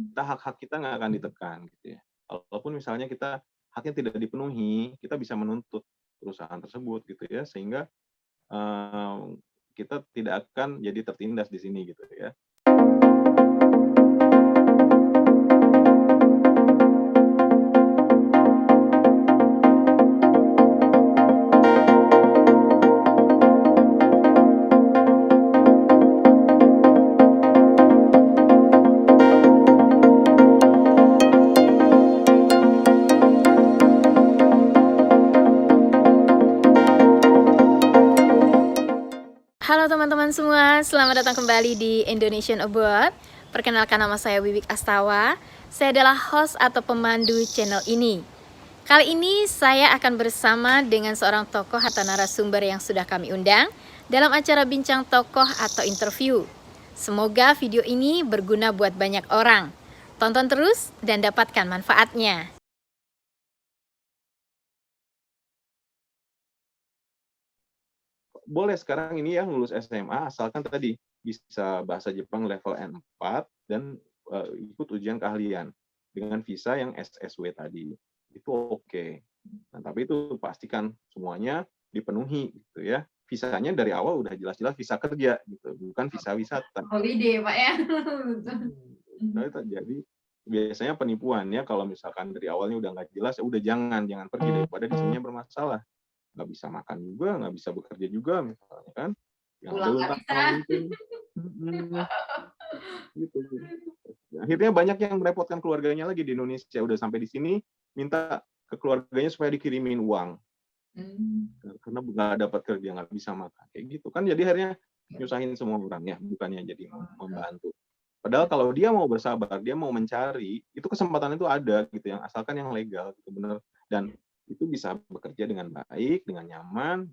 hak-hak kita nggak akan ditekan gitu ya. Walaupun misalnya haknya tidak dipenuhi, kita bisa menuntut perusahaan tersebut gitu ya, sehingga, eee, kita tidak akan jadi tertindas di sini gitu ya. Halo teman-teman semua, selamat datang kembali di Indonesian Abroad. Perkenalkan, nama saya Wiwik Astawa. Saya adalah host atau pemandu channel ini. Kali ini saya akan bersama dengan seorang tokoh atau narasumber yang sudah kami undang dalam acara bincang tokoh atau interview. Semoga video ini berguna buat banyak orang. Tonton terus dan dapatkan manfaatnya. Boleh sekarang ini ya lulus SMA asalkan tadi bisa bahasa Jepang level N4 dan, ikut ujian keahlian dengan visa yang SSW tadi, itu oke. Nah, tapi itu pastikan semuanya dipenuhi gitu ya. Visanya dari awal udah jelas-jelas visa kerja gitu, bukan visa wisata. Holiday, Pak ya. Nah, itu jadi biasanya penipuan ya kalau misalkan dari awalnya udah nggak jelas, ya udah jangan pergi daripada di sininya bermasalah. Nggak bisa makan juga, nggak bisa bekerja juga misalnya kan, yang ada Pulang nggak bisa. luntang-lantung. Gitu. Akhirnya banyak yang merepotkan keluarganya lagi di Indonesia, udah sampai di sini minta ke keluarganya supaya dikirimin uang, karena nggak dapat kerja, nggak bisa makan, kayak gitu. Kan jadi akhirnya nyusahin semua orang ya, bukannya jadi membantu. Padahal kalau dia mau bersabar, dia mau mencari, itu kesempatan itu ada gitu yang asalkan yang legal gitu, bener. Dan itu bisa bekerja dengan baik, dengan nyaman,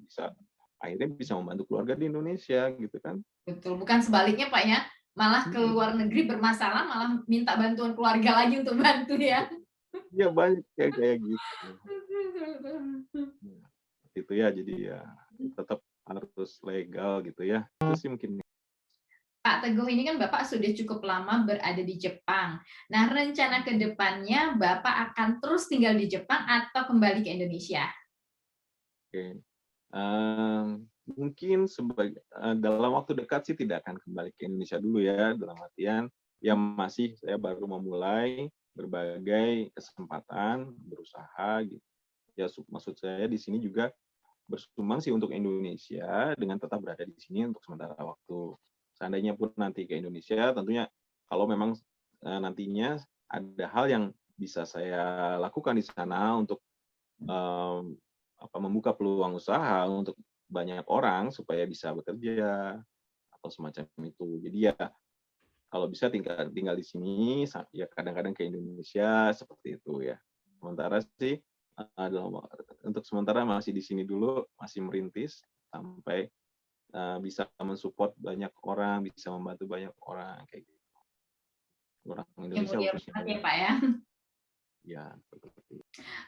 akhirnya bisa membantu keluarga di Indonesia gitu kan. Betul, bukan sebaliknya Pak ya, malah ke Mhm. luar negeri bermasalah, malah minta bantuan keluarga lagi untuk bantu ya. Iya banyak kayak kayak gitu. Iya, itu ya jadi ya tetap harus legal gitu ya. Itu sih mungkin. Pak Teguh, ini kan Bapak sudah cukup lama berada di Jepang. Nah, rencana ke depannya Bapak akan terus tinggal di Jepang atau kembali ke Indonesia? Oke. Mungkin dalam waktu dekat sih tidak akan kembali ke Indonesia dulu ya, dalam artian ya masih saya baru memulai berbagai kesempatan, berusaha gitu. Ya maksud saya di sini juga bersumbang sih untuk Indonesia dengan tetap berada di sini untuk sementara waktu. Seandainya pun nanti ke Indonesia, tentunya kalau memang, nantinya ada hal yang bisa saya lakukan di sana untuk, mmm, membuka peluang usaha untuk banyak orang supaya bisa bekerja atau semacam itu. Jadi ya kalau bisa tinggal tinggal di sini, ya kadang-kadang ke Indonesia, seperti itu ya. Sementara sih, untuk sementara masih di sini dulu, masih merintis sampai, bisa mensupport banyak orang, bisa membantu banyak orang, kayak gitu. Orang Indonesia Kemudian khususnya ya ya. Pak ya. Ya, seperti itu.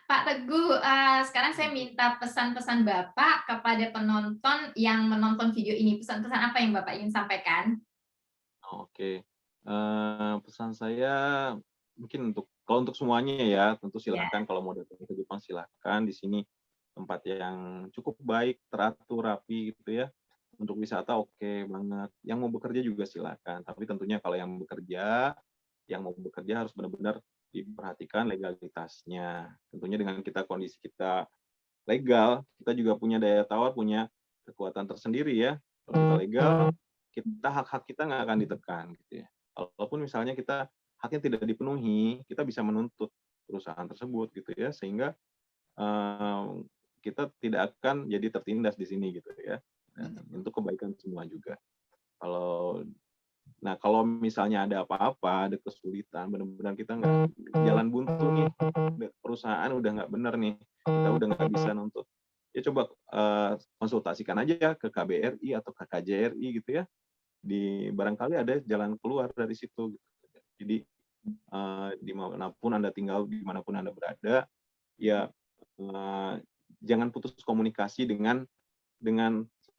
Pak Teguh, sekarang saya minta pesan-pesan Bapak kepada penonton yang menonton video ini. Pesan-pesan apa yang Bapak ingin sampaikan? Oke, pesan saya mungkin kalau untuk semuanya ya, tentu Ya. silahkan kalau mau datang ke Jepang silahkan, di sini tempat yang cukup baik, teratur, rapi gitu ya. Untuk wisata oke banget, yang mau bekerja juga silakan, tapi tentunya kalau yang mau bekerja harus benar-benar diperhatikan legalitasnya. Tentunya dengan kondisi kita legal, kita juga punya daya tawar, punya kekuatan tersendiri ya. Kalau kita legal, hak-hak kita nggak akan ditekan gitu ya. Walaupun misalnya haknya tidak dipenuhi, kita bisa menuntut perusahaan tersebut gitu ya, sehingga, eee, kita tidak akan jadi tertindas di sini gitu ya, dan untuk kebaikan semua juga. Kalau kalau misalnya ada apa-apa, ada kesulitan, benar-benar kita nggak jalan buntu nih, perusahaan udah nggak bener nih, kita udah nggak bisa nuntut, ya coba, konsultasikan aja ke KBRI atau ke KJRI gitu ya, barangkali ada jalan keluar dari situ gitu. Jadi, di manapun Anda tinggal, di manapun Anda berada, ya, eee, jangan putus komunikasi dengan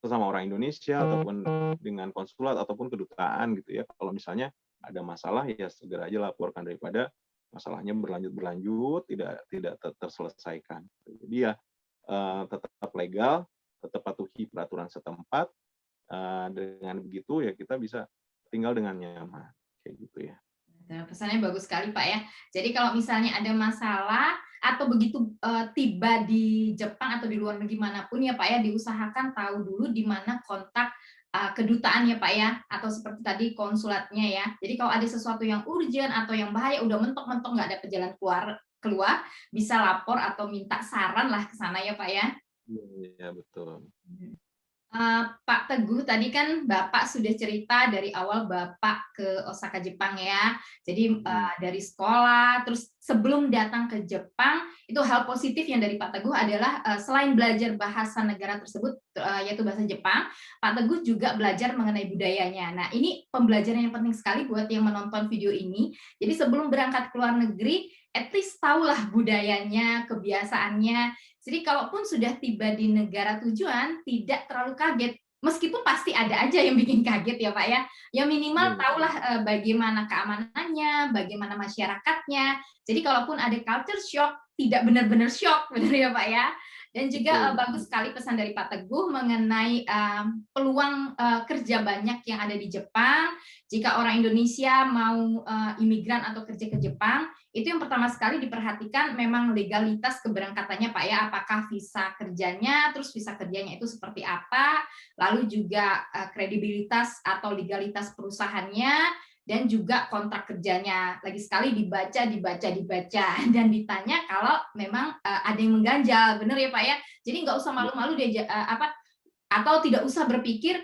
sesama orang Indonesia ataupun dengan konsulat ataupun kedutaan gitu ya. Kalau misalnya ada masalah ya segera aja laporkan daripada masalahnya berlanjut tidak terselesaikan. Jadi ya tetap legal, tetap patuhi peraturan setempat. Dengan begitu ya kita bisa tinggal dengan nyaman kayak gitu ya. Pesannya bagus sekali Pak ya. Jadi kalau misalnya ada masalah atau begitu tiba di Jepang atau di luar negeri manapun ya Pak ya, diusahakan tahu dulu di mana kontak kedutaan ya Pak ya, atau seperti tadi konsulatnya ya. Jadi kalau ada sesuatu yang urgent atau yang bahaya udah mentok-mentok nggak ada jalan keluar bisa lapor atau minta saran lah ke sana ya Pak ya. Iya betul. Pak Teguh, tadi kan Bapak sudah cerita dari awal Bapak ke Osaka, Jepang ya. Jadi dari sekolah, terus sebelum datang ke Jepang, itu hal positif yang dari Pak Teguh adalah selain belajar bahasa negara tersebut, yaitu bahasa Jepang, Pak Teguh juga belajar mengenai budayanya. Nah, ini pembelajaran yang penting sekali buat yang menonton video ini. Jadi sebelum berangkat ke luar negeri, at least tahulah budayanya, kebiasaannya. Jadi kalaupun sudah tiba di negara tujuan, tidak terlalu kaget. Meskipun pasti ada aja yang bikin kaget ya Pak ya. Ya minimal tahulah bagaimana keamanannya, bagaimana masyarakatnya. Jadi kalaupun ada culture shock, tidak benar-benar shock, benar ya Pak ya. Dan juga bagus sekali pesan dari Pak Teguh mengenai peluang kerja banyak yang ada di Jepang. Jika orang Indonesia mau imigran atau kerja ke Jepang, itu yang pertama sekali diperhatikan memang legalitas keberangkatannya Pak ya, apakah visa kerjanya, terus visa kerjanya itu seperti apa, lalu juga kredibilitas atau legalitas perusahaannya, dan juga kontrak kerjanya. Lagi sekali dibaca dan ditanya kalau memang ada yang mengganjal, benar ya Pak ya. Jadi nggak usah malu-malu dia atau tidak usah berpikir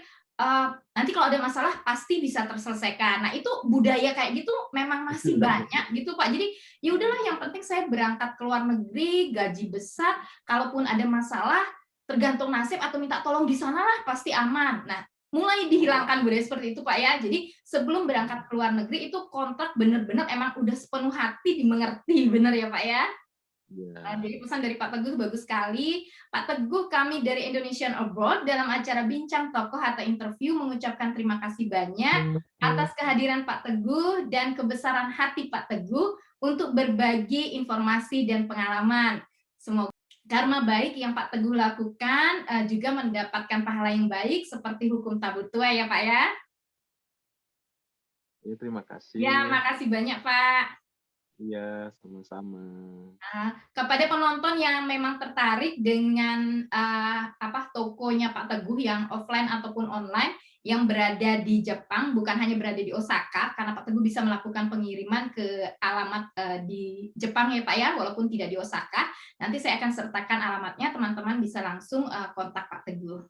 nanti kalau ada masalah pasti bisa terselesaikan. Nah, itu budaya kayak gitu memang masih banyak gitu Pak. Jadi ya udahlah, yang penting saya berangkat ke luar negeri, gaji besar, kalaupun ada masalah tergantung nasib atau minta tolong di sana lah pasti aman. Nah, mulai dihilangkan budaya seperti itu Pak ya. Jadi sebelum berangkat ke luar negeri itu kontrak benar-benar emang udah sepenuh hati dimengerti, benar ya Pak ya. Jadi pesan dari Pak Teguh bagus sekali. Pak Teguh, kami dari Indonesian Abroad dalam acara Bincang Tokoh atau interview mengucapkan terima kasih banyak atas kehadiran Pak Teguh dan kebesaran hati Pak Teguh untuk berbagi informasi dan pengalaman. Semoga karma baik yang Pak Teguh lakukan juga mendapatkan pahala yang baik seperti hukum tabut tua ya Pak ya. Ya, terima kasih. Ya, makasih banyak Pak. Iya, sama-sama. Kepada penonton yang memang tertarik dengan tokonya Pak Teguh yang offline ataupun online yang berada di Jepang, bukan hanya berada di Osaka, karena Pak Teguh bisa melakukan pengiriman ke alamat di Jepang ya Pak ya, walaupun tidak di Osaka. Nanti saya akan sertakan alamatnya, teman-teman bisa langsung kontak Pak Teguh.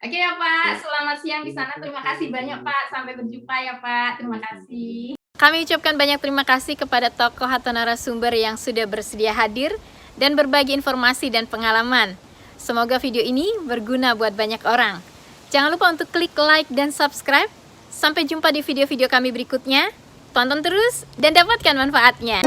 Oke ya Pak, selamat siang di sana. Terima kasih banyak Pak. Sampai berjumpa ya Pak. Terima kasih. Kami ucapkan banyak terima kasih kepada tokoh atau narasumber yang sudah bersedia hadir dan berbagi informasi dan pengalaman. Semoga video ini berguna buat banyak orang. Jangan lupa untuk klik like dan subscribe. Sampai jumpa di video-video kami berikutnya. Tonton terus dan dapatkan manfaatnya.